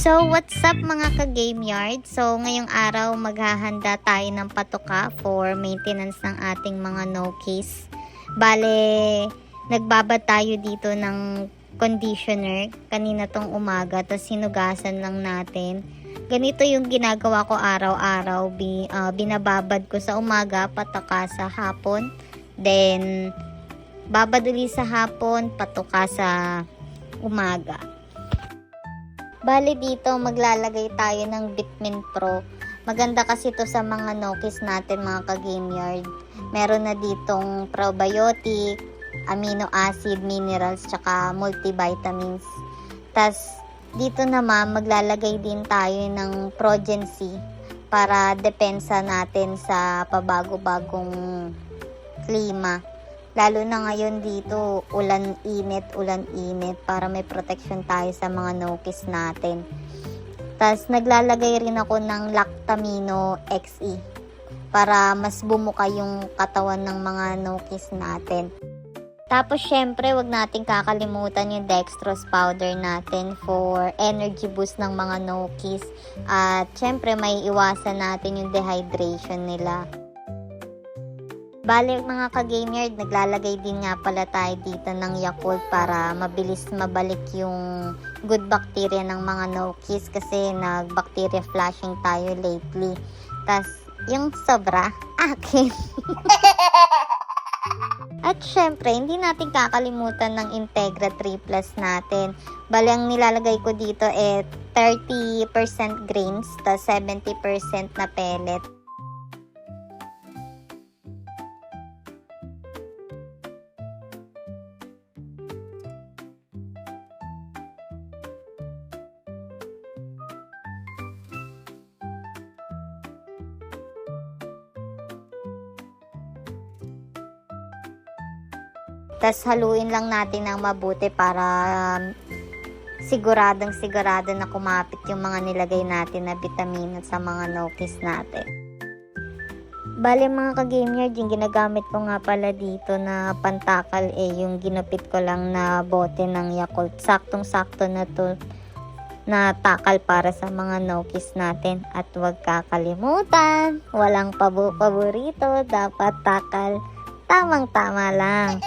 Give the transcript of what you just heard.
So, what's up mga ka-game yard? So, ngayong araw maghahanda tayo ng patuka for maintenance ng ating mga no-case. Bale, nagbabad tayo dito ng conditioner kanina tong umaga, tapos sinugasan lang natin. Ganito yung ginagawa ko araw-araw. Binababad ko sa umaga, patuka sa hapon. Then, babad ulit sa hapon, patuka sa umaga. Bali dito maglalagay tayo ng Vitamin Pro. Maganda kasi ito sa mga no-case natin mga ka-game yard. Meron na ditong probiotic, amino acid, minerals, tsaka multivitamins. Tas dito naman maglalagay din tayo ng Progen-C para depensa natin sa pabago-bagong klima. Lalo na ngayon dito, ulan-init para may protection tayo sa mga no-case natin. Tapos naglalagay rin ako ng Lactamino XE para mas bumuka yung katawan ng mga no-case natin. Tapos syempre, wag nating kakalimutan yung dextrose powder natin for energy boost ng mga no-case. At syempre, may iwasan natin yung dehydration nila. Bale mga ka-game yard, naglalagay din nga pala tayo dito ng Yakult para mabilis mabalik yung good bacteria ng mga no-case kasi nag-bacteria flushing tayo lately. Tas yung sobra, akin. At syempre, hindi natin kakalimutan ng Integra 3 Plus natin. Bale, ang nilalagay ko dito 30% grains, tas 70% na pellet. Tapos haluin lang natin ng mabuti para sigurado na kumapit yung mga nilagay natin na vitamina sa mga no-case natin. Bale mga ka-game yard, yung ginagamit ko nga pala dito na pantakal yung ginupit ko lang na bote ng Yakult. Saktong-sakto na to na takal para sa mga no-case natin. At huwag kakalimutan, walang paborito, dapat takal tamang-tama lang.